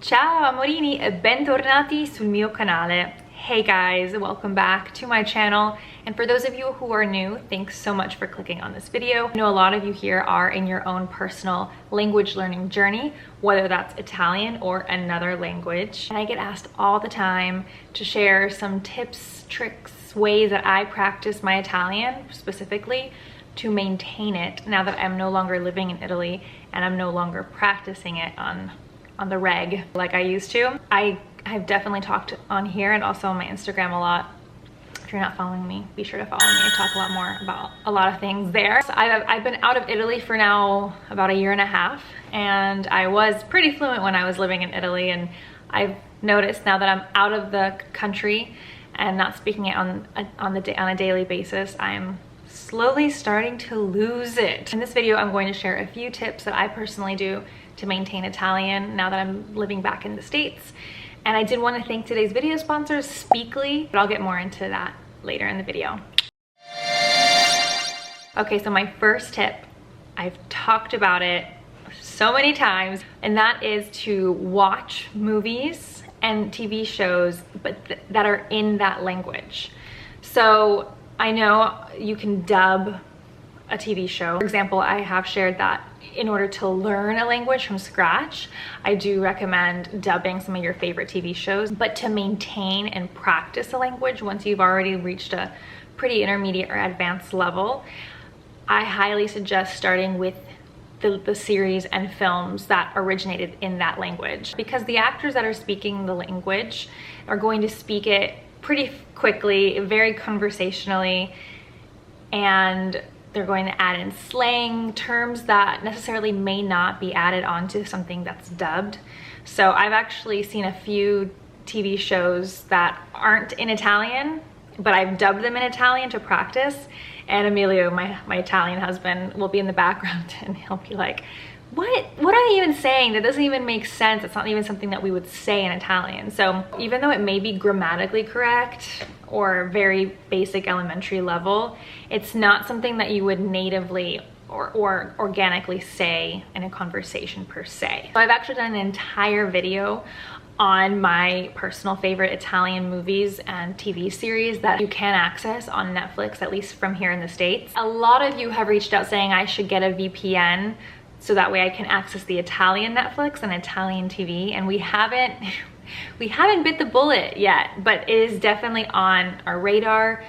Ciao amorini e bentornati sul mio canale. Hey guys, welcome back to my channel. And for those of you who are new, thanks so much for clicking on this video. I know a lot of you here are in your own personal language learning journey, whether that's Italian or another language. And I get asked all the time to share some tips, tricks, ways that I practice my Italian specifically to maintain it now that I'm no longer living in Italy and I'm no longer practicing it on the reg like I used to. I've definitely talked on here and also on my Instagram a lot. If you're not following me, be sure to follow me. I talk a lot more about a lot of things there. So I've been out of Italy for now about a year and a half, and I was pretty fluent when I was living in Italy, and I've noticed now that I'm out of the country and not speaking it on a daily basis, I'm slowly starting to lose it. In this video, I'm going to share a few tips that I personally do to maintain Italian now that I'm living back in the States. And I did want to thank today's video sponsors, Speakly, but I'll get more into that later in the video. Okay, so my first tip, I've talked about it so many times, and that is to watch movies and TV shows that are in that language. So I know you can dub a TV show. For example, I have shared that in order to learn a language from scratch, I do recommend dubbing some of your favorite TV shows. But to maintain and practice a language once you've already reached a pretty intermediate or advanced level, I highly suggest starting with the series and films that originated in that language, because the actors that are speaking the language are going to speak it pretty quickly, very conversationally, and they're going to add in slang terms that necessarily may not be added onto something that's dubbed. So I've actually seen a few TV shows that aren't in Italian, but I've dubbed them in Italian to practice. And Emilio, my Italian husband, will be in the background and he'll be like, what are they even saying? That doesn't even make sense. It's not even something that we would say in Italian. So even though it may be grammatically correct or very basic elementary level, it's not something that you would natively or organically say in a conversation per se. So I've actually done an entire video on my personal favorite Italian movies and TV series that you can access on Netflix, at least from here in the States. A lot of you have reached out saying I should get a VPN so that way I can access the Italian Netflix and Italian TV, and we haven't bit the bullet yet, but it is definitely on our radar.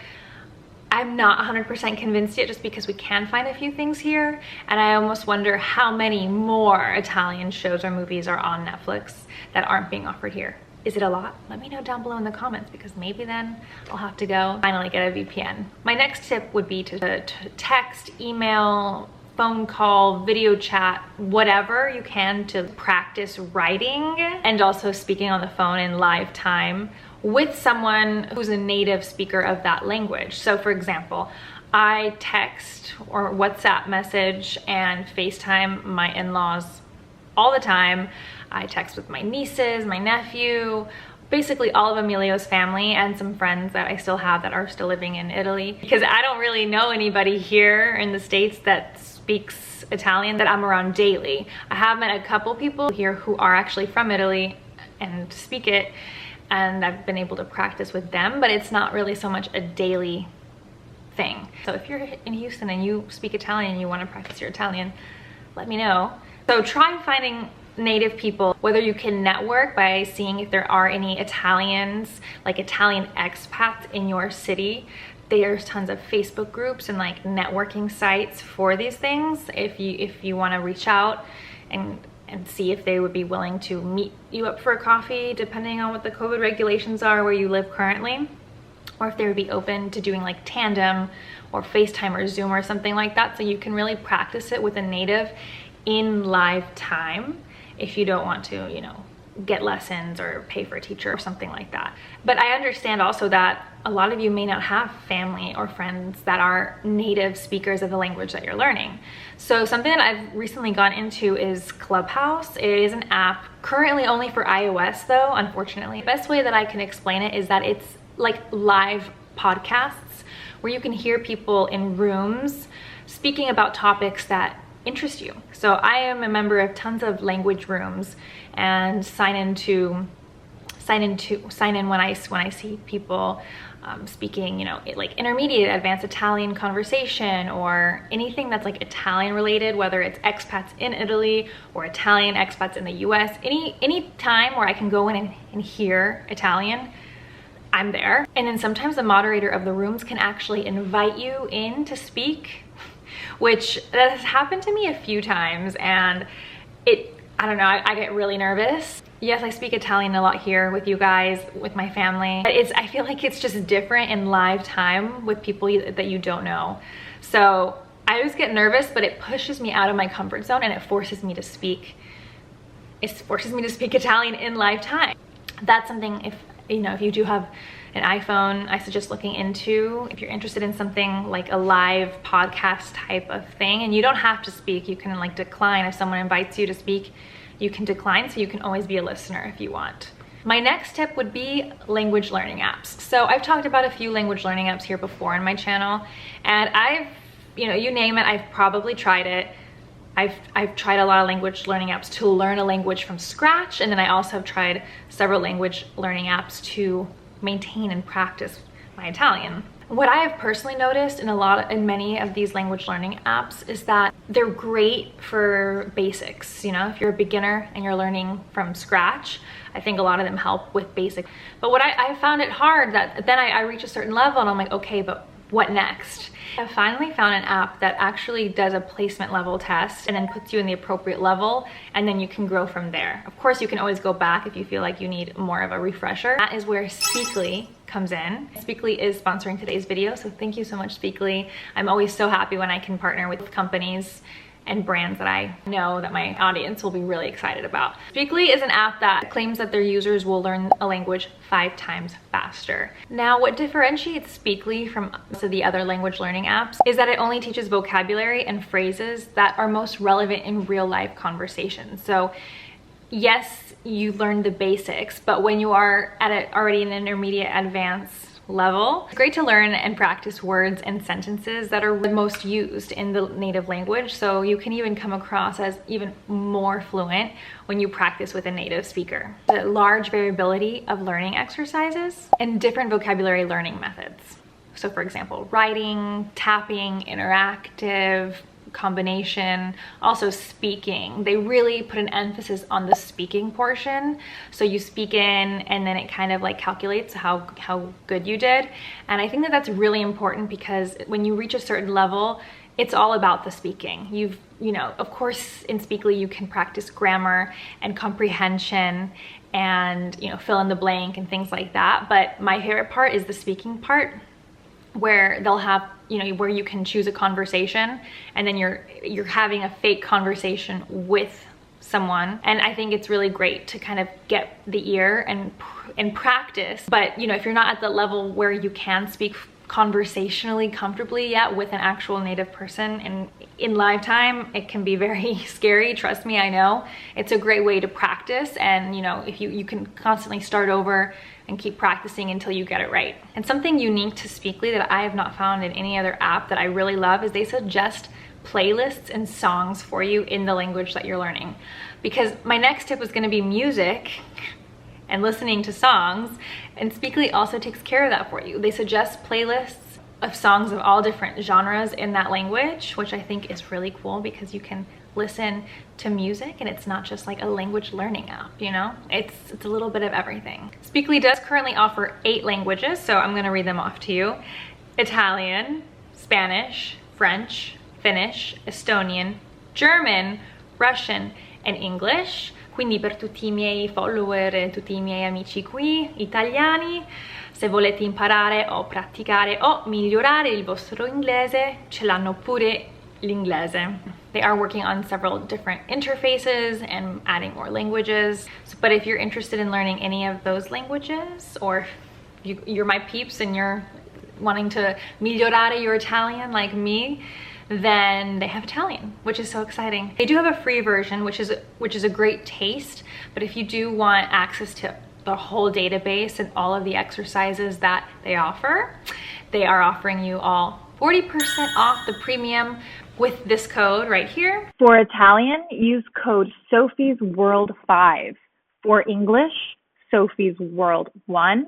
I'm not 100% convinced yet, just because we can find a few things here, and I almost wonder how many more Italian shows or movies are on Netflix that aren't being offered here. Is it a lot? Let me know down below in the comments, because maybe then I'll have to go finally get a VPN. My next tip would be to text, email, phone call, video chat, whatever you can to practice writing and also speaking on the phone in live time with someone who's a native speaker of that language. So for example, I text or WhatsApp message and FaceTime my in-laws all the time. I text with my nieces, my nephew, basically all of Emilio's family, and some friends that I still have that are still living in Italy, because I don't really know anybody here in the States that speaks Italian that I'm around daily. I have met a couple people here who are actually from Italy and speak it, and I've been able to practice with them, but it's not really so much a daily thing. So if you're in Houston and you speak Italian and you want to practice your Italian, let me know. So try finding native people, whether you can network by seeing if there are any Italians, like Italian expats in your city. There's tons of Facebook groups and like networking sites for these things. If you want to reach out and see if they would be willing to meet you up for a coffee, depending on what the COVID regulations are where you live currently, or if they would be open to doing like tandem or FaceTime or Zoom or something like that, so you can really practice it with a native in live time if you don't want to, you know, get lessons or pay for a teacher or something like that. But I understand also that a lot of you may not have family or friends that are native speakers of the language that you're learning. So something that I've recently gone into is Clubhouse. It is an app currently only for iOS though, unfortunately. The best way that I can explain it is that it's like live podcasts where you can hear people in rooms speaking about topics that interest you. So I am a member of tons of language rooms and sign in when I see people speaking, you know, like intermediate, advanced Italian conversation, or anything that's like Italian related, whether it's expats in Italy or Italian expats in the US. Any time where I can go in and hear Italian, I'm there. And then sometimes the moderator of the rooms can actually invite you in to speak, which that has happened to me a few times, and I don't know, I get really nervous. Yes, I speak Italian a lot here with you guys, with my family. But I feel like it's just different in live time with people that you don't know. So I always get nervous, but it pushes me out of my comfort zone, and it forces me to speak. It forces me to speak Italian in live time. That's something, if you do have an iPhone, I suggest looking into. If you're interested in something like a live podcast type of thing, and you don't have to speak, you can like decline. If someone invites you to speak, you can decline, so you can always be a listener if you want. My next tip would be language learning apps. So I've talked about a few language learning apps here before on my channel, and you name it, I've probably tried it. I've tried a lot of language learning apps to learn a language from scratch, and then I also have tried several language learning apps to maintain and practice my Italian. What I have personally noticed in many of these language learning apps is that they're great for basics. You know, if you're a beginner and you're learning from scratch, I think a lot of them help with basics. But what I found it hard that then I reach a certain level and I'm like, okay, but what next? I finally found an app that actually does a placement level test and then puts you in the appropriate level, and then you can grow from there. Of course, you can always go back if you feel like you need more of a refresher. That is where Speakly comes in. Speakly is sponsoring today's video, so thank you so much, Speakly. I'm always so happy when I can partner with companies and brands that I know that my audience will be really excited about. Speakly is an app that claims that their users will learn a language 5 times faster. Now, what differentiates Speakly from the other language learning apps is that it only teaches vocabulary and phrases that are most relevant in real life conversations. So yes, you learn the basics, but when you are at already an intermediate advanced level, it's great to learn and practice words and sentences that are most used in the native language, so you can even come across as even more fluent when you practice with a native speaker. The large variability of learning exercises and different vocabulary learning methods. So for example, writing, tapping, interactive, combination, also speaking. They really put an emphasis on the speaking portion. So you speak in and then it kind of like calculates how good you did. And I think that that's really important because when you reach a certain level, it's all about the speaking. Of course in Speakly you can practice grammar and comprehension and fill in the blank and things like that. But my favorite part is the speaking part, where they'll have where you can choose a conversation and then you're having a fake conversation with someone. And I think it's really great to kind of get the ear and practice. But if you're not at the level where you can speak conversationally comfortably yet with an actual native person and in live time, it can be very scary. Trust me, I know. It's a great way to practice, and if you can constantly start over and keep practicing until you get it right. And something unique to Speakly that I have not found in any other app that I really love is they suggest playlists and songs for you in the language that you're learning. Because my next tip was going to be music and listening to songs, and Speakly also takes care of that for you. They suggest playlists of songs of all different genres in that language, which I think is really cool because you can listen to music and it's not just like a language learning app, it's a little bit of everything. Speakly does currently offer 8 languages, so I'm going to read them off to you. Italian, Spanish, French, Finnish, Estonian, German, Russian, and English. Quindi per tutti I miei follower e tutti I miei amici qui, italiani, se volete imparare o praticare o migliorare il vostro inglese, ce l'hanno pure l'inglese. They are working on several different interfaces and adding more languages. But if you're interested in learning any of those languages, or you're my peeps and you're wanting to migliorare your Italian like me, then they have Italian, which is so exciting. They do have a free version, which is a great taste, but if you do want access to the whole database and all of the exercises that they offer, they are offering you all 40% off the premium with this code right here. For Italian, use code sofiesworld5. For English, Sofie's World 1.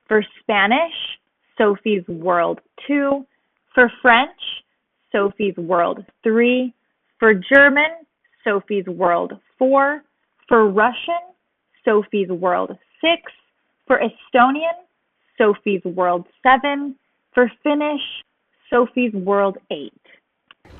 For Spanish, Sofie's World 2. For French, Sofie's World 3. For German, Sofie's World 4. For Russian, Sofie's World 6. For Estonian, Sofie's World 7. For Finnish, Sofie's World 8.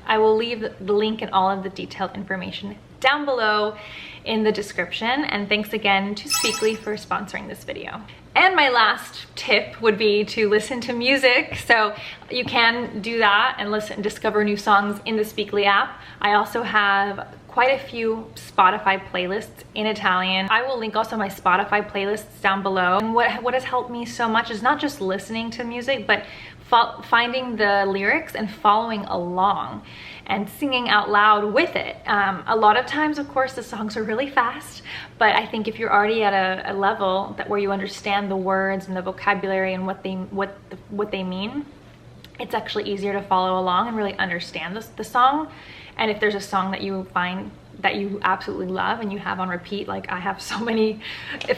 I will leave the link and all of the detailed information down below in the description. And thanks again to Speakly for sponsoring this video. And my last tip would be to listen to music. So you can do that and discover new songs in the Speakly app. I also have quite a few Spotify playlists in Italian. I will link also my Spotify playlists down below. And what has helped me so much is not just listening to music, but finding the lyrics and following along and singing out loud with it. A lot of times, of course, the songs are really fast, but I think if you're already at a level where you understand the words and the vocabulary and what they mean, it's actually easier to follow along and really understand the song. And if there's a song that you find that you absolutely love and you have on repeat, like I have so many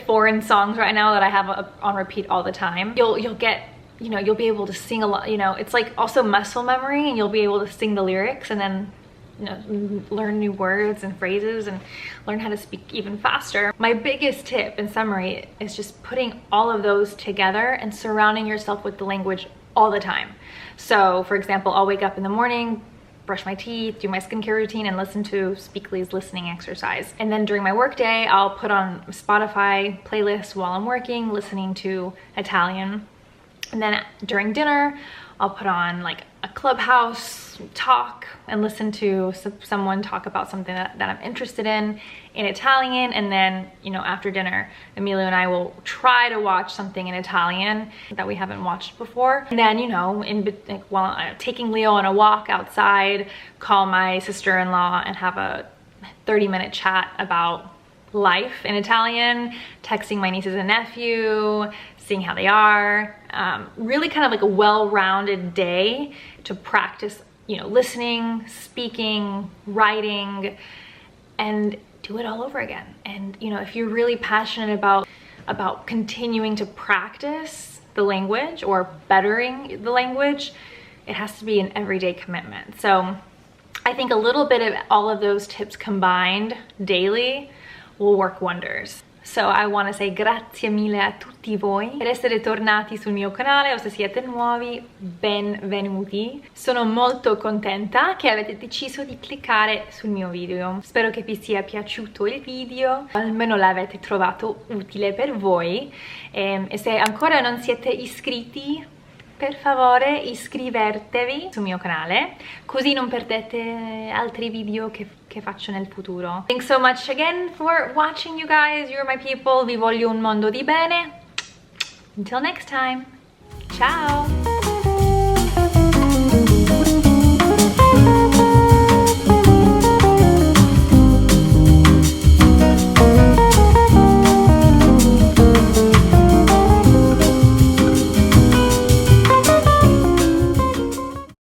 foreign songs right now that I have on repeat all the time, you'll get, you know, you'll be able to sing a lot, you know, it's like also muscle memory, and you'll be able to sing the lyrics and then, you know, learn new words and phrases and learn how to speak even faster. My biggest tip in summary is just putting all of those together and surrounding yourself with the language all the time. So for example, I'll wake up in the morning, brush my teeth, do my skincare routine, and listen to Speakly's listening exercise. And then during my workday, I'll put on Spotify playlists while I'm working, listening to Italian. And then during dinner, I'll put on like a Clubhouse talk and listen to someone talk about something that I'm interested in Italian. And then, you know, after dinner, Emilio and I will try to watch something in Italian that we haven't watched before. And then, you know, while I'm taking Leo on a walk outside, call my sister-in-law and have a 30-minute chat about life in Italian, texting my nieces and nephew, seeing how they are. Really kind of like a well-rounded day to practice, you know, listening, speaking, writing, and do it all over again. And, you know, if you're really passionate about continuing to practice the language or bettering the language, it has to be an everyday commitment. So I think a little bit of all of those tips combined daily will work wonders. So I want to say grazie mille a tutti voi per essere tornati sul mio canale, o se siete nuovi, benvenuti. Sono molto contenta che avete deciso di cliccare sul mio video. Spero che vi sia piaciuto il video, almeno l'avete trovato utile per voi. E se ancora non siete iscritti, per favore iscrivetevi sul mio canale, così non perdete altri video che faccio nel futuro. Thanks so much again for watching, you guys. You're my people. Vi voglio un mondo di bene. Until next time. Ciao!